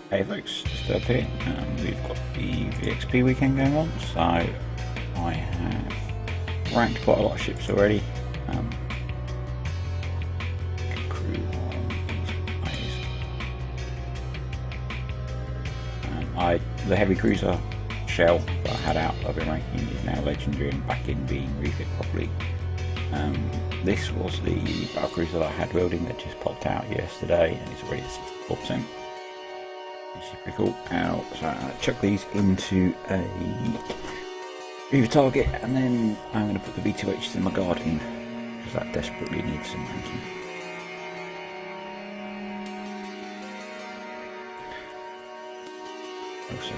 Hey folks, just up here. We've got the VXP weekend going on, so I have ranked quite a lot of ships already. Crew on these guys. The heavy cruiser shell that I had out, I've been ranking, is now legendary and back in being refit properly. This was the battle cruiser that I had wielding that just popped out yesterday, and it's already at 64%. Which is pretty cool. So I'm going to chuck these into a Reaver target, and then I'm going to put the V2Hs in my guard in, because that desperately needs some ranking. Also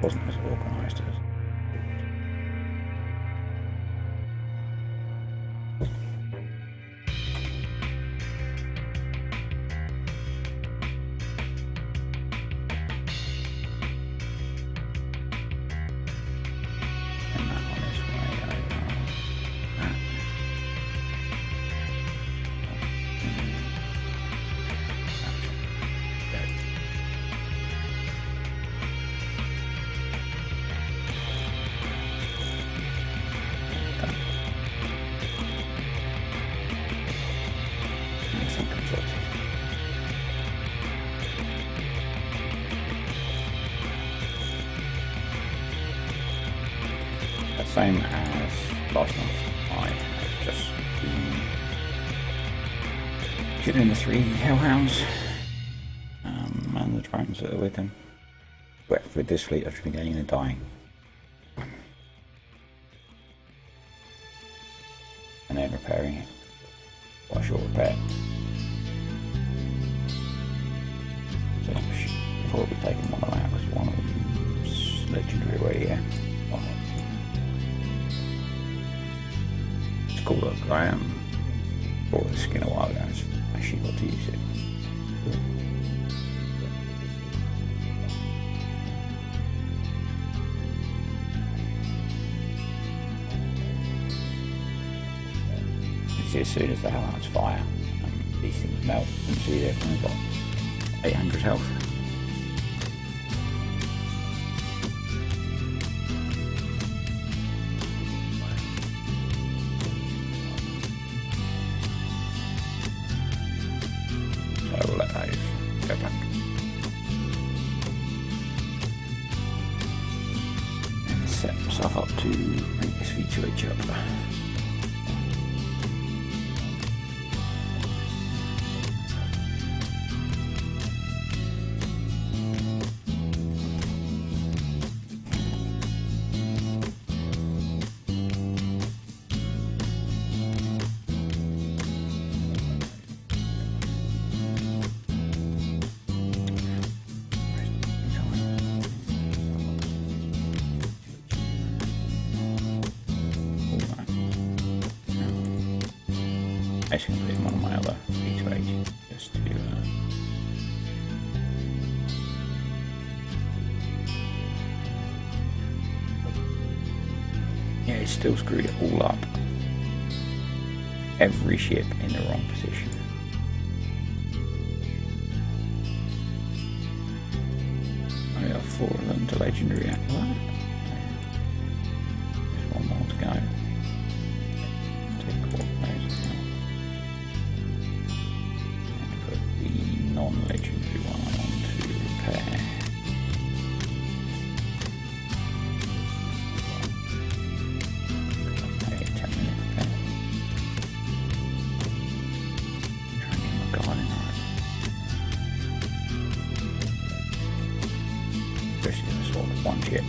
wasn't as organised as same as last month. I have just been killing the 3 hellhounds and the drones that are with them. But with this fleet I've just been getting and dying. And then repairing it. Quite a short repair. So I'll probably taking one of them out because one of them's legendary already, yeah. Called up Graham, bought the skin a while ago, and actually got to use it. You see, as soon as the hellhounds fire, these things melt, and see they've only got 800 health. I will let those go back. And set myself up to make this V2H up. Actually, I'm putting one of my other V2H just to yeah, it still screwed it all up. Every ship in the wrong position. I got 4 of them to legendary at that. There's one more to go. Take all those out. And put the non-legendary one on to repair. Okay, 10-minute repair. Try and get my guard in right. Especially in this one ship.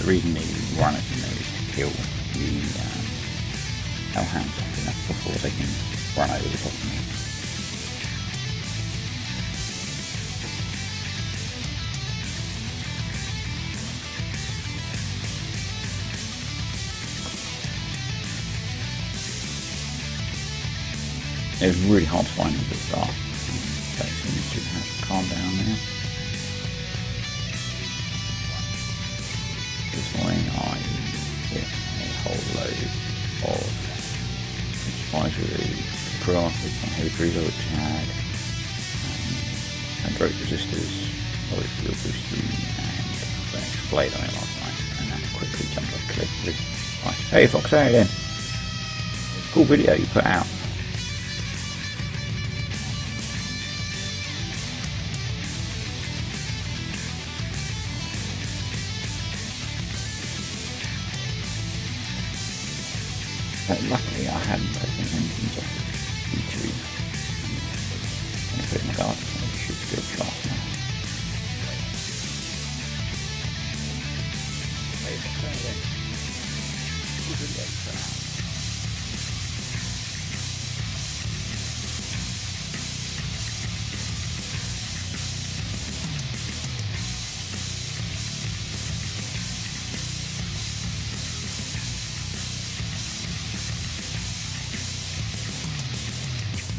the reason the runners in there is to kill the hellhounds. I think that's before they can run over the top of me. It was really hard to find them at the start. But it seems to have calmed down now. This morning I hit a whole load of supplies with the Cross, with some heavy cruiser which had Android resistors, solid fuel boosters, and an extra blade on it last night, and that quickly jumped off the cliff. Right. Hey Fox, how you doing? Cool video you put out. Luckily I hadn't taken engines off the E3 and put it in the garden, so it should still fast now.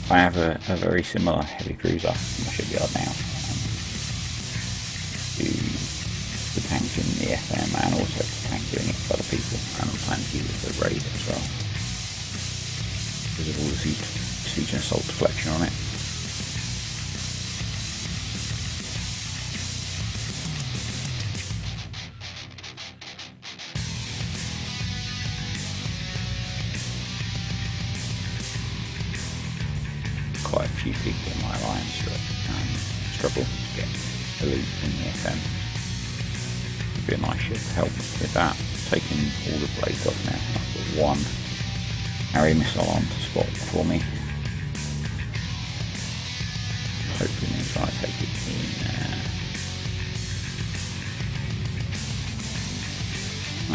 I have a very similar heavy cruiser in my shipyard now to the tank in the FM, and also the tank doing it for other people, and I'm planning to use it for raid as well because of all the siege and assault deflection on it. Quite a few people in my alliance that struggle to get elite in the FM. It'd be a nice ship to help with that. Taking all the blades off now. I've got one Harrier missile on to spot for me. Hopefully means I take it in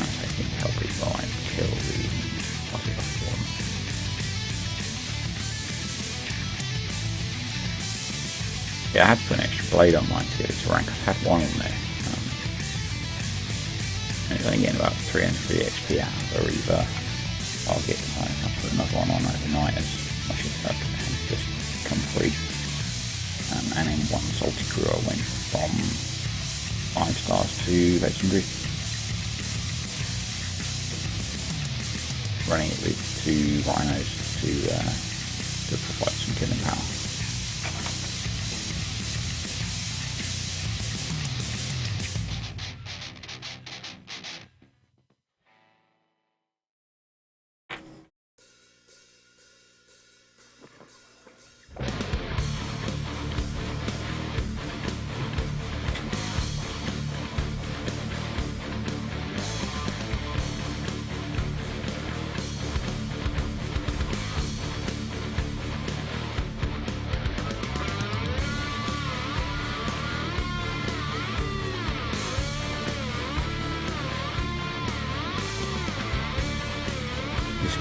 I take it to help it by kill the target one. Yeah, I had to put an extra blade on mine to get it to rank. I've had one on there. And it's only getting about 303 XP out of a Reaver. I'll put another one on overnight as my ship has just come free. And in one salty crew I went from 5 stars to legendary. Running it with 2 rhinos to provide some killing power.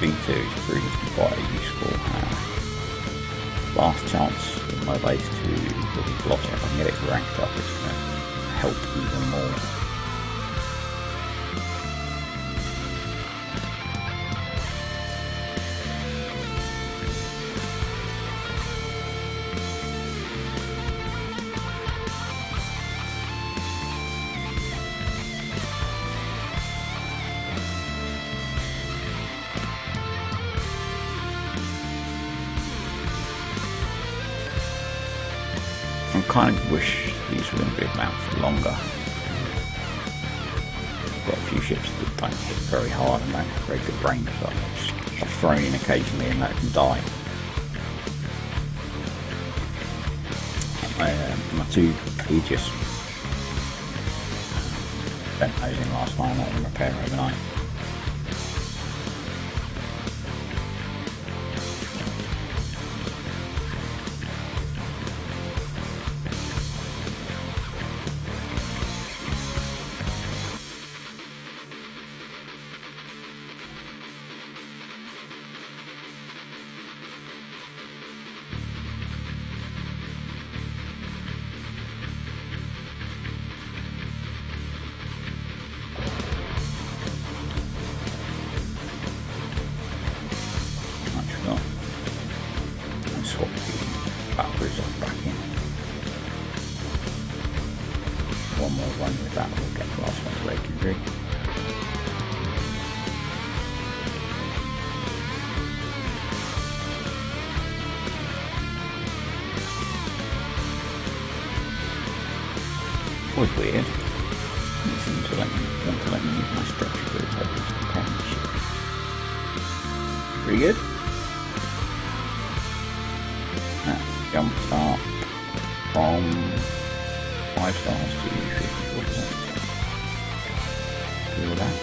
V2 is proving quite a useful last chance in my base to really block it. If I can get it ranked up, it's going to help even more. I kind of wish these were going to be about for longer. I've got a few ships that don't hit very hard and don't have very good range, so I've thrown in occasionally and let them die. My 2 Aegis bent those in last night and let them repair overnight. get class 1 to legendary. Was weird. It seemed to want to let me use my structure grid over its companionship. Pretty good. Jump start from 5 stars to 54 points. Feel that.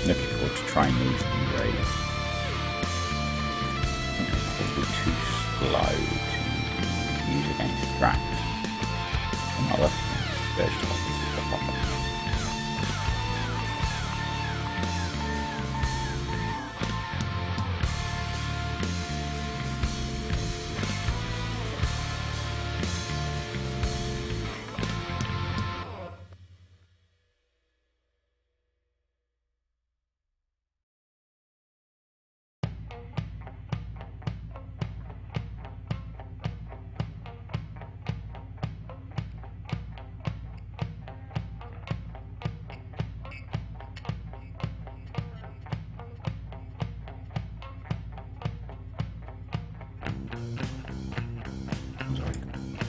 Looking forward to trying these new raids. Probably too slow to use against Drax. Another version of this is the proper.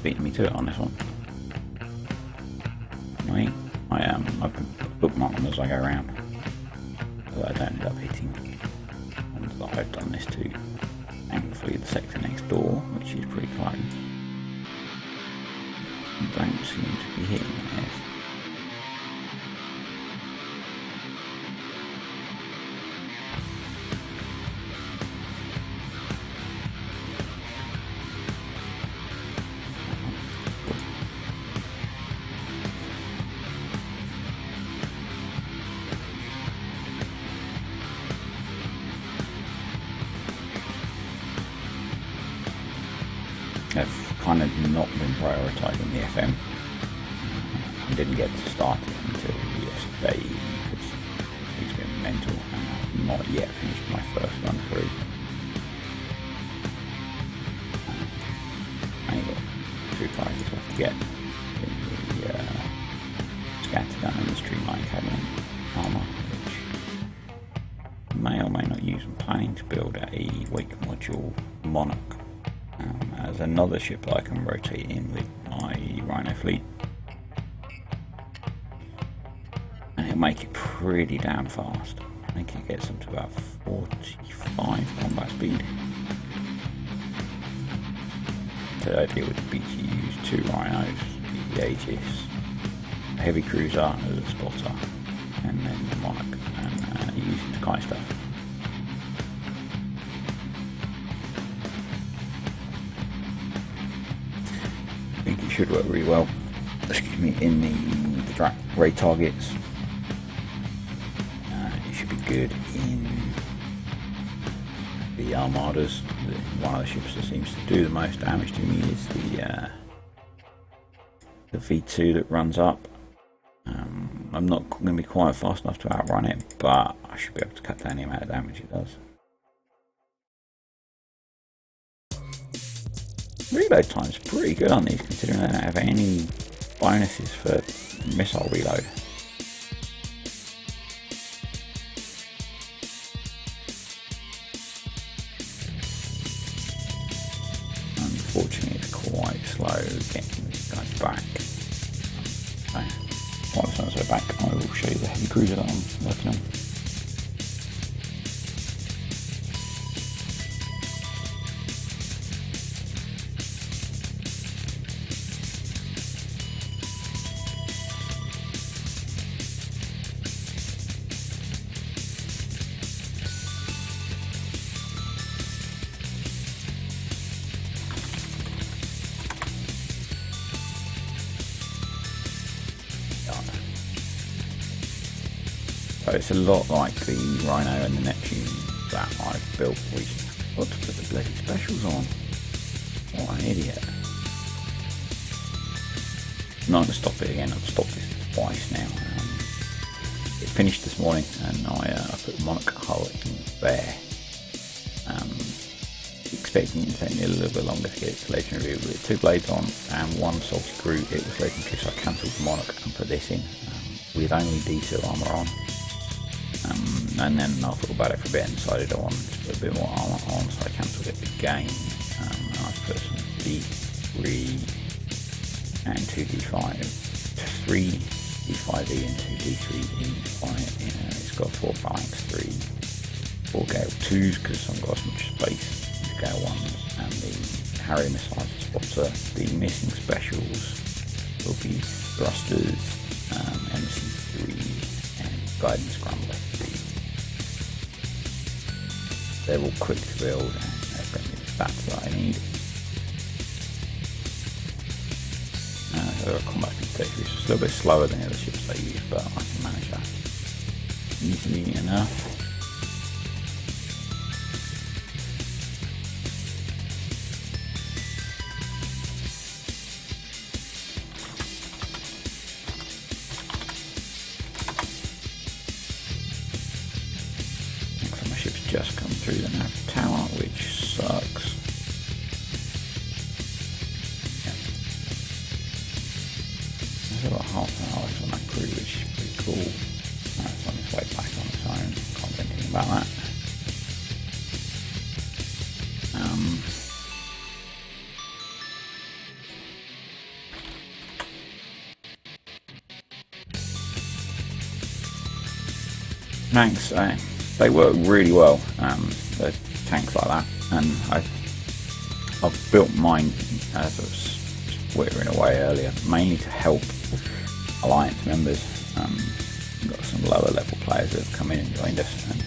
Beating me to it on this one. Wait, I've been bookmarking them as I go around, so I don't end up hitting ones that I've done this to. Thankfully, the sector next door, which is pretty close, don't seem to be hitting theirs. I've kind of not been prioritising the FM. I didn't get to start it until yesterday because it's been mental and I've not yet finished my first run through. I only got 2 prizes left to get in the Scattergun and the Streamline Cabinet armour, which may or may not use. I'm planning to build a Wake Module Monarch as another ship that I can rotate in with my Rhino fleet, and it'll make it pretty damn fast. I think it gets up to about 45 combat speed. So the idea would be to use 2 Rhinos, the Aegis, a heavy cruiser as a spotter, and then the Monarch, and use it to kite stuff. I think it should work really well, excuse me, in the Drac raid targets. It should be good in the Armadas. One of the ships that seems to do the most damage to me is the V2 that runs up. I'm not going to be quite fast enough to outrun it, but I should be able to cut down the amount of damage it does. Reload time's pretty good on these, considering they don't have any bonuses for missile reload. Unfortunately, it's quite slow getting these guys back. So, once they're back, I will show you the heavy cruiser that I'm working on. So it's a lot like the Rhino and the Neptune that I've built recently. Got to put the bloody specials on. What an idiot. Not going to stop it again. I've stopped this twice now. It finished this morning and I put the Monarch hull in there. Expecting it to take me a little bit longer to get it to legendary. With 2 blades on and 1 salty crew, it was legendary, so I cancelled the Monarch and put this in with only D-Seal armour on. And then I thought about it for a bit and decided I wanted to put a bit more armour on, so I cancelled it again. And I put some D3 and 2 D5, 3 D5E and 2 D3E on it. It's got 4 Phalanx 3, 4 Gale 2s because I haven't got as much space, Gale 1s, and the Harrier Missile Spotter. The missing specials will be Thrusters, MC3, and Guidance Scrambler 3. They're all quick to build and they've got the stats that I need. They're a combat speed 33, so it's a little bit slower than the other ships I use, but I can manage that easily enough. Looks like my ship's just come through the nav tower, which sucks. There's about half an hour on that crew, which is pretty cool. It's on its way back on its own. Can't do anything about that. Tanks, they work really well. The tanks like that, and I've built mine as I was wittering away earlier, mainly to help Alliance members. We've got some lower level players that have come in and joined us, and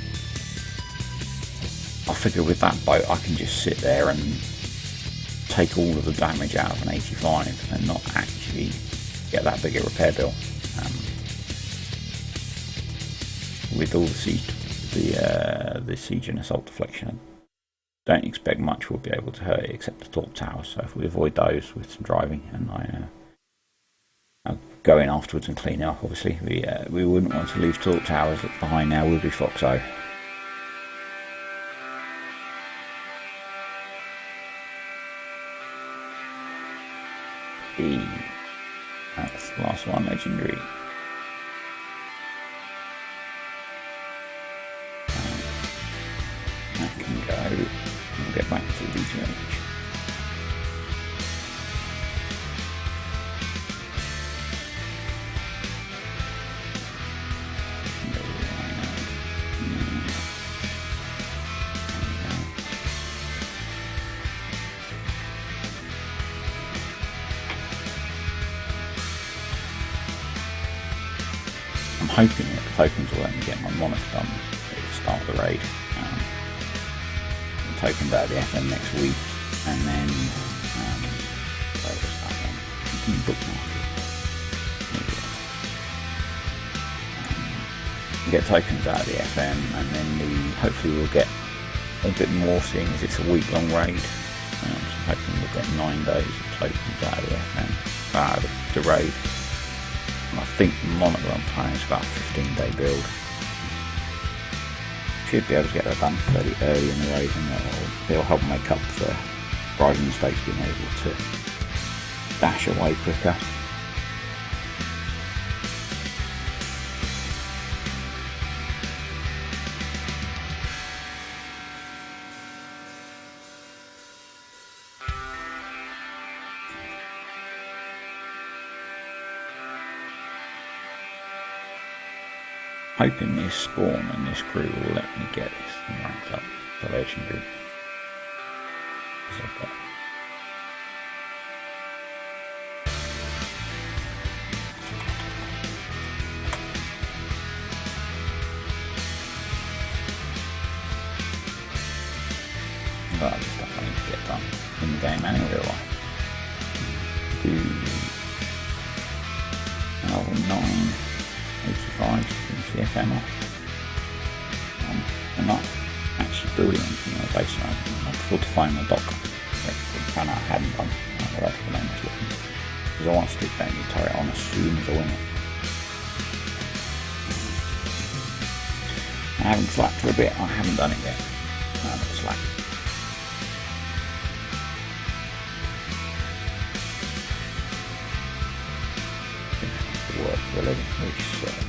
I figure with that boat I can just sit there and take all of the damage out of an 85 and not actually get that big a repair bill. With all the siege and assault deflection, I don't expect much will be able to hurt it except the torp towers. So if we avoid those with some driving, and I'll go in afterwards and clean it up. Obviously, we wouldn't want to leave torp towers behind now. Would be Foxo. That's the last one, legendary. That can go. We'll get back to the BTH. I'm hoping that the tokens will let me get my Monarch done at the start of the raid. The tokens out of the FM next week, and then where was that one? Bookmark it. Get tokens out of the FM, and then hopefully we'll get a bit more, seeing as it's a week-long raid. So I'm hoping we'll get 9 days of tokens out of the FM, out of the raid. And I think the Monarch I'm playing is about a 15-day build. Should be able to get that done fairly early in the raid, and it'll help make up for driving mistakes, being able to dash away quicker. Hoping this spawn and this crew will let me get this thing ranked up to legendary. But other stuff I need to get done in the game and in real life. Do level 985 finish the FM off. And not actually building anything on a base. I thought to find my dock. Found out I hadn't done. Because I want to stick that new turret on as soon as I win it. I haven't slacked for a bit. I haven't done it yet. No, I'm not slack. Work for a living, which sucks.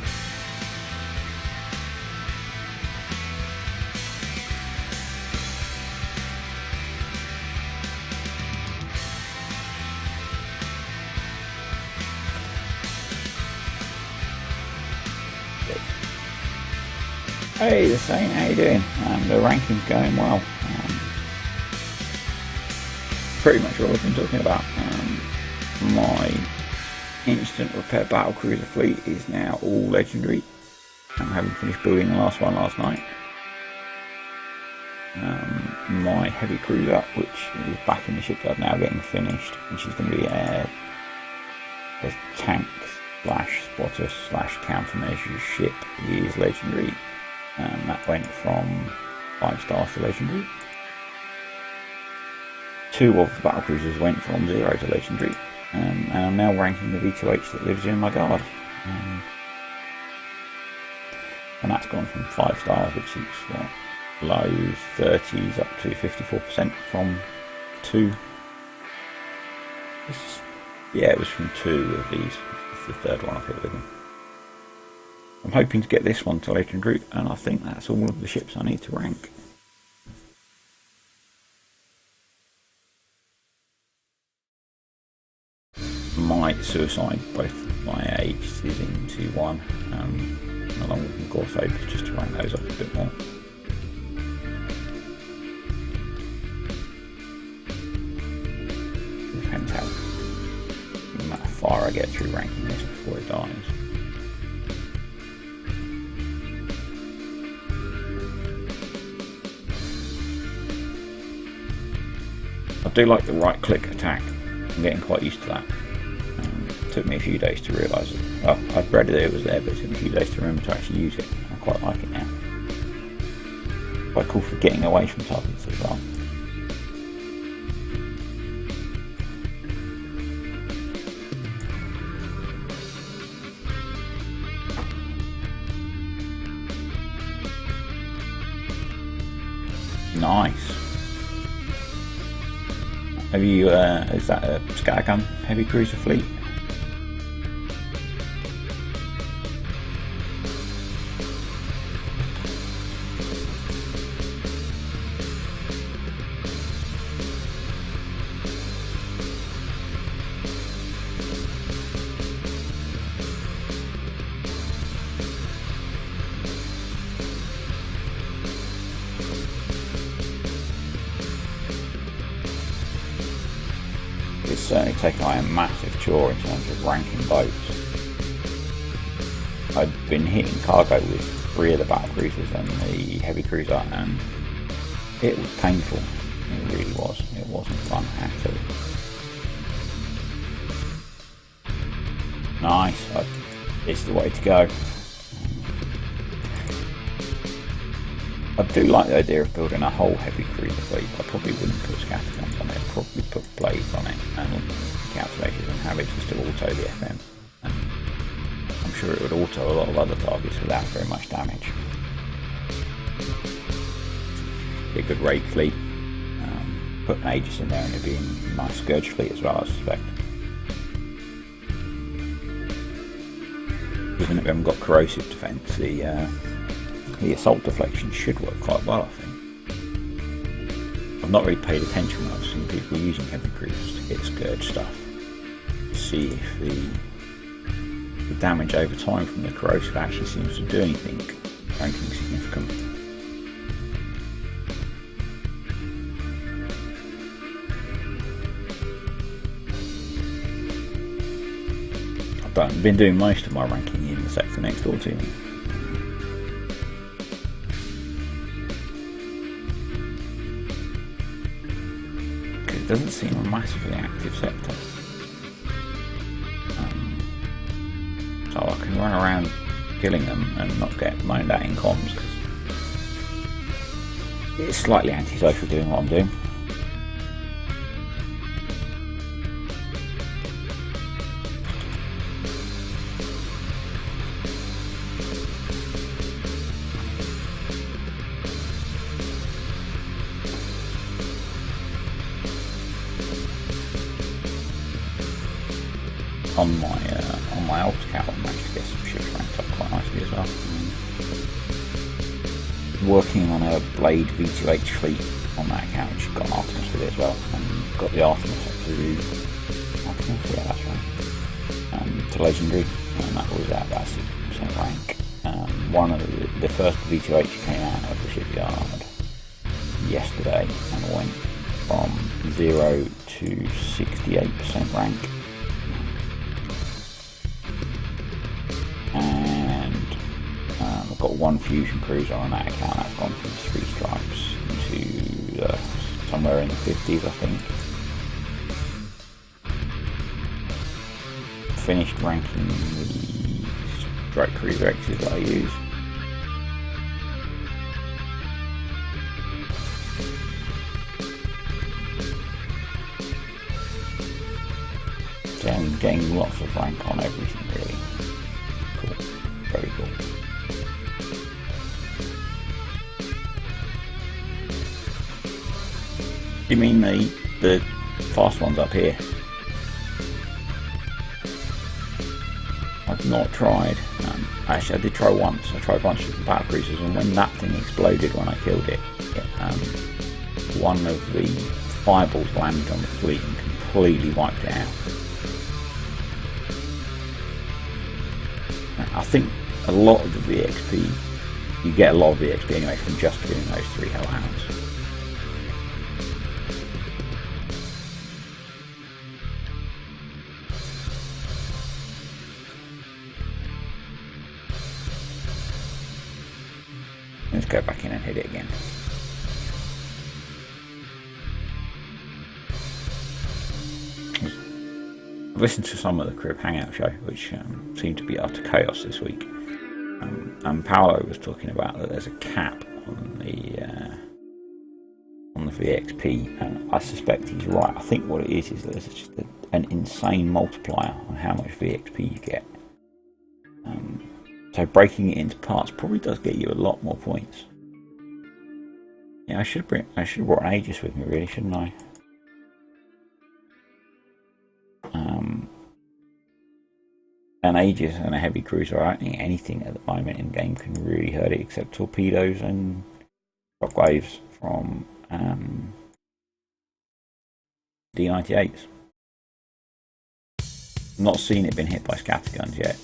Hey, the Saint, how you doing? The ranking's going well. Pretty much what I've been talking about. My instant repair battlecruiser fleet is now all legendary. I'm having finished building the last one last night. My heavy cruiser, which is back in the shipyard now, getting finished, which is going to be a tank slash spotter slash countermeasures ship, is legendary. That went from 5 stars to legendary. 2 of the battlecruisers went from 0 to legendary. And I'm now ranking the V2H that lives in my guard. And that's gone from 5 stars, which is low 30s up to 54% from 2. Yeah, it was from 2 of these. It's the third one I've hit with them. I'm hoping to get this one to legendary, and I think that's all of the ships I need to rank. My suicide, both my ages into 1, along with the Gorsabers, just to rank those up a bit more. Depends how far I get through ranking this before it dies. I do like the right click attack. I'm getting quite used to that. It took me a few days to realise it. Well, I'd read that it was there, but it took me a few days to remember to actually use it. I quite like it now. Quite cool for getting away from targets as well. Nice. Have you, is that a Scattergun heavy cruiser fleet? It's certainly taken on a massive chore in terms of ranking boats. I'd been hitting cargo with 3 of the battle cruisers and the heavy cruiser, and it was painful. It really was. It wasn't fun at all. Nice. It's the way to go. I do like the idea of building a whole heavy cruiser fleet. I probably wouldn't put scatterguns on it, I'd probably put blades on it and calculators and have it just to auto the FM. And I'm sure it would auto a lot of other targets without very much damage. Be a good raid fleet. Put an Aegis in there and it'd be a nice Scourge fleet as well, I suspect. Given that we haven't got corrosive defence, the assault deflection should work quite well, I think. I've not really paid attention when I've seen people using heavy cruisers to hit Scourge stuff. To see if the damage over time from the corrosive actually seems to do anything significant. I've been doing most of my ranking in the sector next door to me. It doesn't seem a massively active sector, so I can run around killing them and not get moaned at in comms, because it's slightly antisocial doing what I'm doing. On my old account, I managed to get some ships ranked up quite nicely as well. Working on a Blade V2H fleet on that account, which got an Artemis with it as well, and got the Artemis up to Artemis, yeah, that's right, to Legendary, and that was at about 6% rank. One of the first V2H came out of the shipyard yesterday and went from 0 to 68% rank. And I've got one fusion cruiser on that account. That's gone from 3 stripes to somewhere in the 50s, I think. Finished ranking the strike cruiser X's that I use. Getting lots of rank on everything, really. Cool. Very cool. You mean the fast ones up here? I've not tried. Actually, I did try once. I tried a bunch of different battle cruisers, and when that thing exploded when I killed it, one of the fireballs landed on the fleet and completely wiped it out. I think a lot of the VXP, you get a lot of VXP anyway from just doing those 3 Hellhounds. Let's go back in and hit it again. I've listened to some of the Crib Hangout show, which seemed to be utter chaos this week. And Paolo was talking about that there's a cap on the VXP, and I suspect he's right. I think what it is that there's just an insane multiplier on how much VXP you get. So breaking it into parts probably does get you a lot more points. Yeah, I should have brought an Aegis with me, really, shouldn't I? An Aegis and a heavy cruiser, I don't think anything at the moment in game can really hurt it except torpedoes and shockwaves from D98s. Not seen it been hit by scatterguns yet.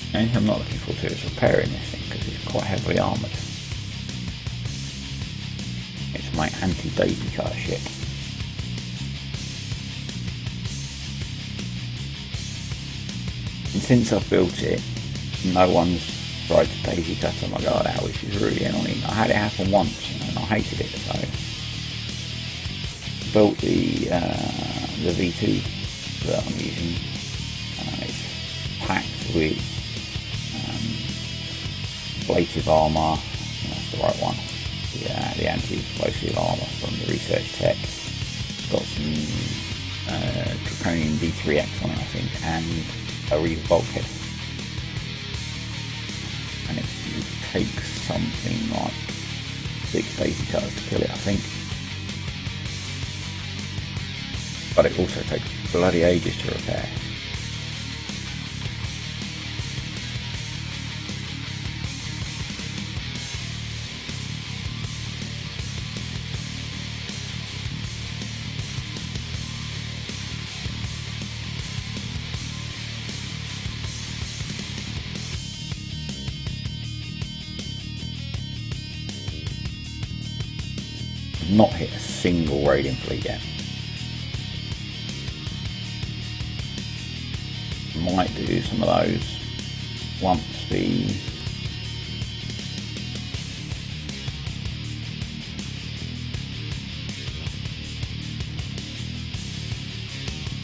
The only thing I'm not looking forward to is repairing this thing because it's quite heavily armoured. It's my anti-baby car ship. And since I've built it, no one's tried to daisy cut on my guard out, which is really annoying. I had it happen once, and I hated it. So built the V2 that I'm using. It's packed with ablative armour, that's the right one, the anti-explosive armour from the Research Tech. Got some Draconian D3X on it, I think, and a Reaver bulkhead. And it takes something like 6 daisy cutters to kill it, I think. But it also takes bloody ages to repair. not hit a single raiding fleet yet. Might do some of those once the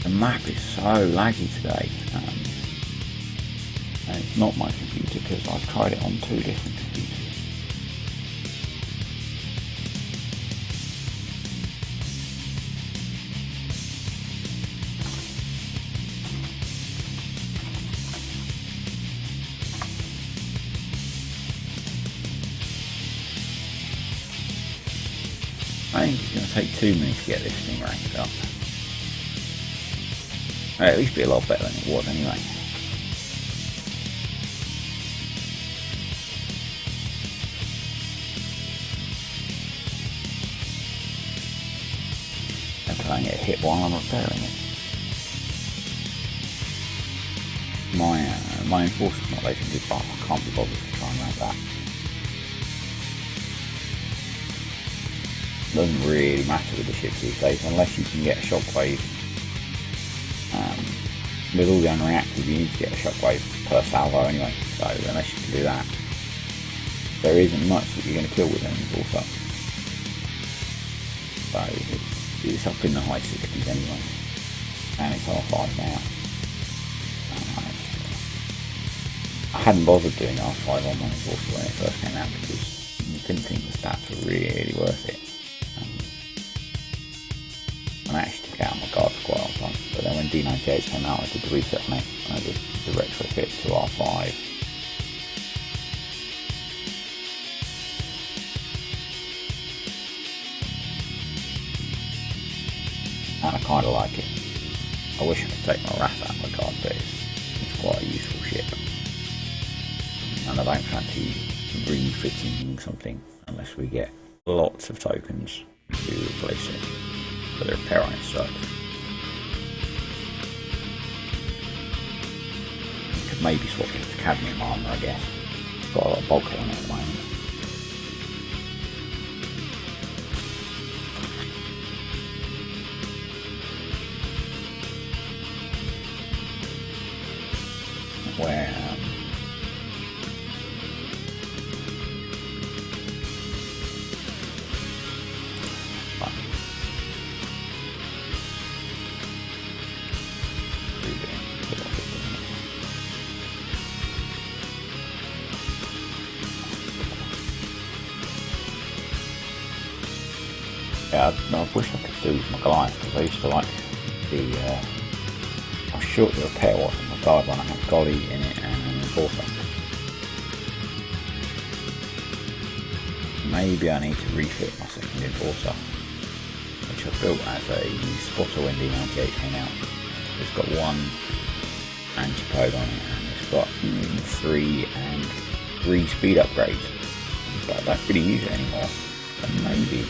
map is so laggy today, and it's not my computer because I've tried it on 2 different computers. I think it's going to take 2 minutes to get this thing ranked up. At least be a lot better than it was anyway. I'm trying to get hit while I'm repairing it. My enforcer's not legendary, but I can't be bothered to try and rank that. Doesn't really matter with the ships these days unless you can get a shockwave. With all the unreactive, you need to get a shockwave per salvo anyway, so unless you can do that, there isn't much that you're going to kill with an enforcer. So it's up in the high 60s anyway, and it's R5 now. I hadn't bothered doing R5 on my enforcer when it first came out because you couldn't think the stats were really worth it. I actually took out my guard for quite a long time, but then when D98 came out I did the reset on it, and I did the retrofit to R5. And I kind of like it. I wish I could take my Wrath out of my guard, but it's quite a useful ship. And I don't fancy refitting something unless we get lots of tokens to replace it. For the repair on it sucks. Could maybe swap it to cadmium armour, I guess. Got a lot of bulkhead on it at the moment. Where yeah, I wish I could still use my Goliath because I used to like the I was short the repair was on my guard one. I had Golly in it and an enforcer. Maybe I need to refit my second enforcer, which I built as a spotter when D98 came out. It's got 1 antipode on it and it's got 3 and 3 speed upgrades, but I don't really use it anymore, so maybe.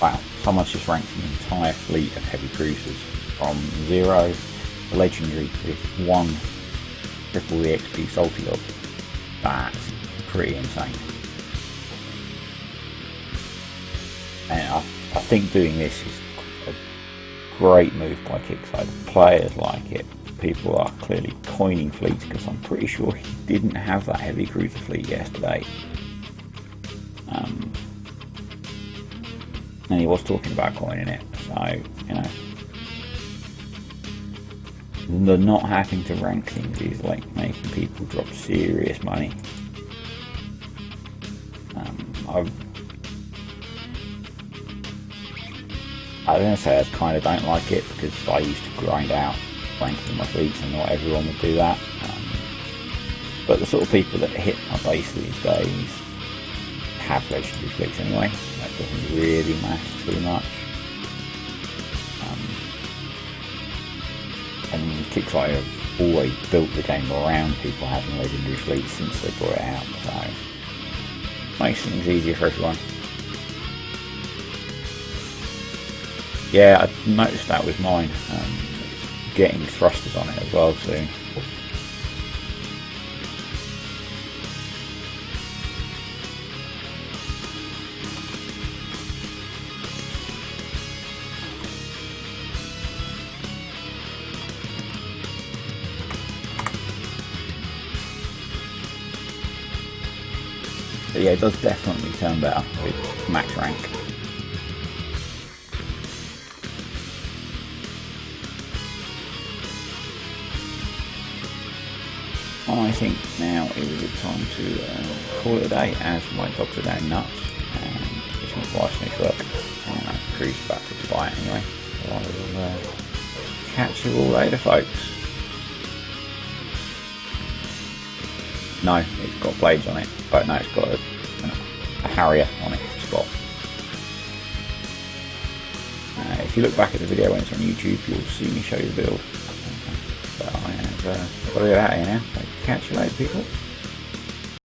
Wow, someone's just ranked an entire fleet of heavy cruisers from 0 to legendary with 1 triple EXP salty log. That's pretty insane. And I think doing this is a great move by Kickside. Players like it. People are clearly coining fleets because I'm pretty sure he didn't have that heavy cruiser fleet yesterday. And he was talking about coining it, so, you know, the not having to rank things is like making people drop serious money. I was going to say I kind of don't like it because I used to grind out ranking my fleets and not everyone would do that. But the sort of people that hit my base these days have legendary fleets anyway. That doesn't really matter too much. And Kickstarter have always built the game around people having legendary fleets since they brought it out, so makes things easier for everyone. Yeah, I noticed that with mine. It's getting thrusters on it as well soon. But yeah, it does definitely turn better with max rank. I think now is a good time to call it a day, as my dogs are going nuts and it's my wife's finished work and I cruise back to Dubai anyway. So I will catch you all later, folks. No, it's got blades on it, but no, it's got a Harrier on it, Spot. If you look back at the video when it's on YouTube, you'll see me show you the build. But I have got to get out of here now, so catch you later, people.